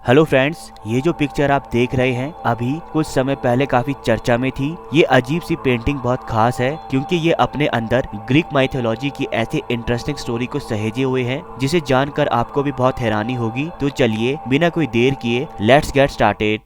Hello friends, ये जो picture आप देख रहे हैं अभी कुछ समय पहले काफी चर्चा में थी। ये अजीब सी पेंटिंग बहुत खास है क्योंकि ये अपने अंदर ग्रीक माइथोलॉजी की ऐसी इंटरेस्टिंग स्टोरी को सहेजे हुए है जिसे जानकर आपको भी बहुत हैरानी होगी। तो चलिए बिना कोई देर किए लेट्स गेट स्टार्टेड।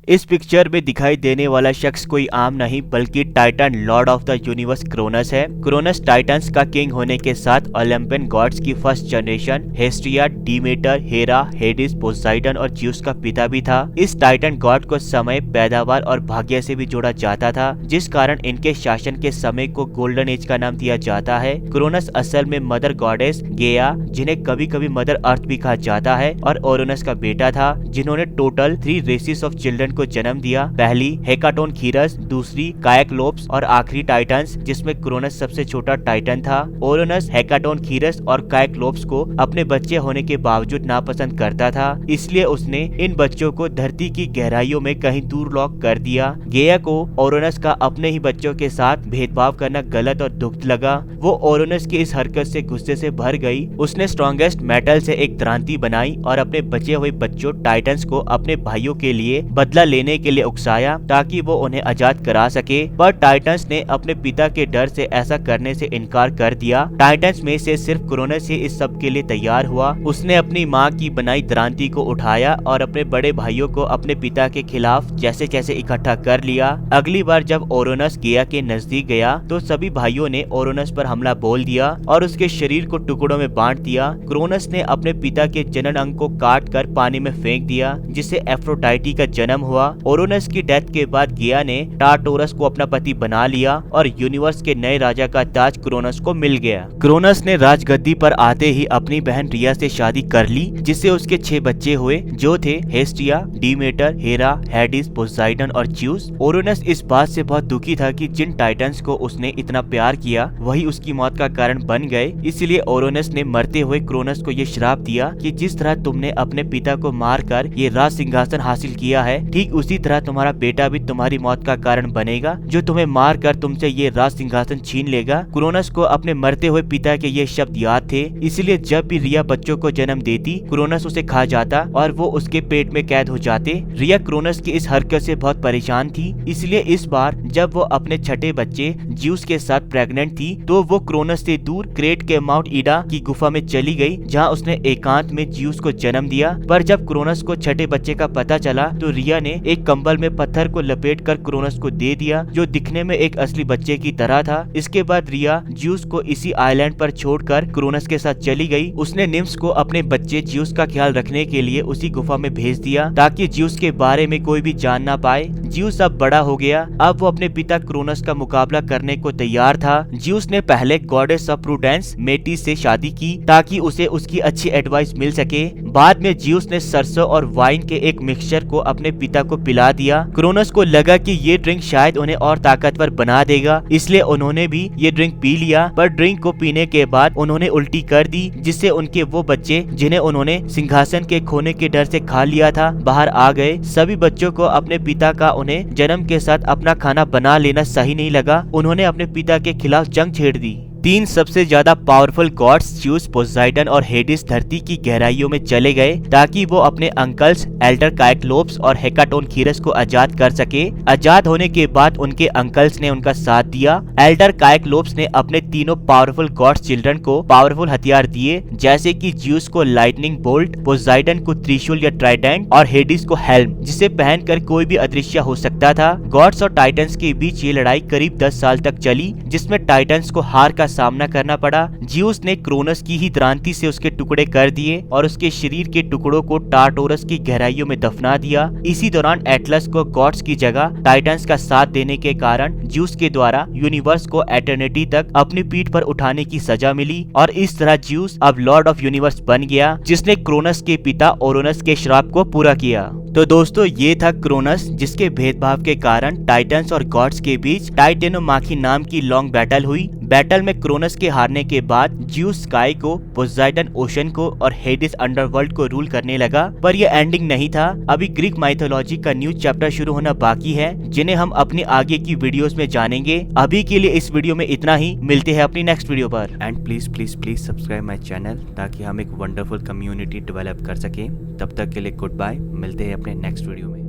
इस पिक्चर में दिखाई देने वाला शख्स कोई आम नहीं बल्कि Titan Lord of the universe क्रोनस है। क्रोनस टाइटन्स का किंग होने के साथ ओलंपियन गॉड्स की first generation Hestia, डीमेटर, Hera, हेडिस, Poseidon और ज्यूस का पिता भी था। इस टाइटन गॉड को समय, पैदावार और भाग्य से भी जोड़ा जाता था, जिस कारण इनके शासन के समय को गोल्डन एज का नाम दिया जाता है। क्रोनस असल में मदर गॉडेस गेया, जिन्हें कभी कभी मदर अर्थ भी कहा जाता है, और ओरोनस का बेटा था, जिन्होंने टोटल 3 रेसिस ऑफ चिल्ड्रन को जन्म दिया। पहली हेकाटोन खीरस, दूसरी कायक्लोप्स और आखिरी टाइटन्स, जिसमें क्रोनस सबसे छोटा टाइटन था। ओरोनस हेकाटोन खीरस और कायक्लोप्स को अपने बच्चे होने के बावजूद नापसंद करता था, इसलिए उसने इन बच्चों को धरती की गहराइयों में कहीं दूर लॉक कर दिया। गेया को ओरोनस का अपने ही बच्चों के साथ भेदभाव करना गलत और दुख लगा। वो ओरोनस की इस हरकत से गुस्से से भर गई। उसने स्ट्रॉन्गेस्ट मेटल से एक क्रांति बनाई और अपने बचे हुए बच्चों टाइटन्स को अपने भाइयों के लिए बदला लेने के लिए उकसाया ताकि वो उन्हें आजाद करा सके, पर टाइटन्स ने अपने पिता के डर से ऐसा करने से इनकार कर दिया। टाइटन्स में से सिर्फ क्रोनस ही इस सब के लिए तैयार हुआ। उसने अपनी माँ की बनाई क्रांति को उठाया और अपने बड़े भाइयों को अपने पिता के खिलाफ जैसे जैसे इकट्ठा कर लिया। अगली बार जब ओरोनस गेया के नजदीक गया तो सभी भाइयों ने ओरोनस पर हमला बोल दिया और उसके शरीर को टुकड़ों में बांट दिया। क्रोनस ने अपने पिता के जनन अंग को काट कर पानी में फेंक दिया, जिससे एफ्रोडाइटी का जन्म हुआ। ओरोनस की डेथ के बाद गेया ने टार्टोरस को अपना पति बना लिया और यूनिवर्स के नए राजा का ताज क्रोनस को मिल गया। क्रोनस ने राजगद्दी पर आते ही अपनी बहन रिया से शादी कर ली, जिससे उसके 6 बच्चे हुए, जो थे हेस्टिया, डीमेटर, हेरा, हेडिस, पोसाइडन और ज्यूस। ओरोनस इस बात से बहुत दुखी था कि जिन टाइटन्स को उसने इतना प्यार किया वही उसकी मौत का कारण बन गए। इसलिए ओरोनस ने मरते हुए क्रोनस को ये श्राप दिया कि जिस तरह तुमने अपने पिता को मारकर ये राज सिंहासन हासिल किया है, ठीक उसी तरह तुम्हारा बेटा भी तुम्हारी मौत का कारण बनेगा, जो तुम्हें मार कर तुमसे ये राज सिंहासन छीन लेगा। क्रोनस को अपने मरते हुए पिता के ये शब्द याद थे, इसलिए जब भी रिया बच्चों को जन्म देती क्रोनस उसे खा जाता और वो उसके पेट में कैद हो जाते। रिया क्रोनस की इस हरकत से बहुत परेशान थी, इसलिए इस बार जब वो अपने छठे बच्चे ज्यूस के साथ प्रेग्नेंट थी तो वो क्रोनस से दूर क्रेट के माउंट ईडा की गुफा में चली गई, जहाँ उसने एकांत में ज्यूस को जन्म दिया। पर जब क्रोनस को छठे बच्चे का पता चला तो रिया ने एक कंबल में पत्थर को लपेटकर क्रोनस को दे दिया, जो दिखने में एक असली बच्चे की तरह था। इसके बाद रिया ज्यूस को इसी आइलैंड पर छोड़कर क्रोनस के साथ चली गई। उसने निम्स को अपने बच्चे ज्यूस का ख्याल रखने के लिए उसी गुफा में भेज दिया ताकि ज्यूस के बारे में कोई भी जान ना पाए। ज्यूस अब बड़ा हो गया, अब वो अपने पिता क्रोनस का मुकाबला करने को तैयार था। ज्यूस ने पहले गॉडेस ऑफ प्रूडेंस मेटिस से शादी की ताकि उसे उसकी अच्छी एडवाइस मिल सके। बाद में ज्यूस ने सरसों और वाइन के एक मिक्सचर को अपने पिता को पिला दिया। क्रोनस को लगा कि ये ड्रिंक शायद उन्हें और ताकतवर बना देगा, इसलिए उन्होंने भी ये ड्रिंक पी लिया। पर ड्रिंक को पीने के बाद उन्होंने उल्टी कर दी, जिससे उनके वो बच्चे जिन्हें उन्होंने सिंहासन के खोने के डर से खा लिया था बाहर आ गए। सभी बच्चों को अपने पिता का उन्हें जन्म के साथ अपना खाना बना लेना सही नहीं लगा। उन्होंने अपने पिता के खिलाफ जंग छेड़ दी। 3 सबसे ज्यादा पावरफुल गॉड्स ज्यूस, पोसाइडन और हेडिस धरती की गहराइयों में चले गए ताकि वो अपने अंकल्स एल्डर कायक्लोप्स और हेकाटोन खीरस को आजाद कर सके। आजाद होने के बाद उनके अंकल्स ने उनका साथ दिया। एल्डर कायक्लोप्स ने अपने तीनों पावरफुल गॉड्स चिल्ड्रन को पावरफुल हथियार दिए, जैसे कि ज्यूस को लाइटनिंग बोल्ट, पोसाइडन को त्रिशूल या ट्राइडेंट और हेडिस को हेल्म, जिसे पहनकर कोई भी अदृश्य हो सकता था। गॉड्स और टाइटन्स के बीच ये लड़ाई करीब 10 साल तक चली, जिसमें टाइटन्स को हार का सामना करना पड़ा। ज्यूस ने क्रोनस की ही क्रांति से उसके टुकड़े कर दिए और उसके शरीर के टुकड़ों को टार्टोरस की गहराइयों में दफना दिया। इसी दौरान एटलस को गॉड्स की जगह टाइटन्स का साथ देने के कारण ज्यूस के द्वारा यूनिवर्स को एटर्निटी तक अपनी पीठ पर उठाने की सजा मिली और इस तरह ज्यूस अब लॉर्ड ऑफ यूनिवर्स बन गया, जिसने क्रोनस के पिता ओरोनस के श्राप को पूरा किया। तो दोस्तों ये था क्रोनस, जिसके भेदभाव के कारण टाइटन्स और गॉड्स के बीच टाइटेनोमाखी नाम की लॉन्ग बैटल हुई। बैटल में क्रोनस के हारने के बाद ज्यूस स्काई को, पोसाइडन ओशन को और हेडिस अंडरवर्ल्ड को रूल करने लगा। पर यह एंडिंग नहीं था, अभी ग्रीक माइथोलॉजी का न्यू चैप्टर शुरू होना बाकी है, जिन्हें हम अपनी आगे की वीडियोस में जानेंगे। अभी के लिए इस वीडियो में इतना ही, मिलते हैं अपनी नेक्स्ट वीडियो पर। And please please please subscribe my channel ताकि हम एक वंडरफुल कम्युनिटी डेवलप कर सके। तब तक के लिए गुड बाय, मिलते हैं अपने नेक्स्ट वीडियो में।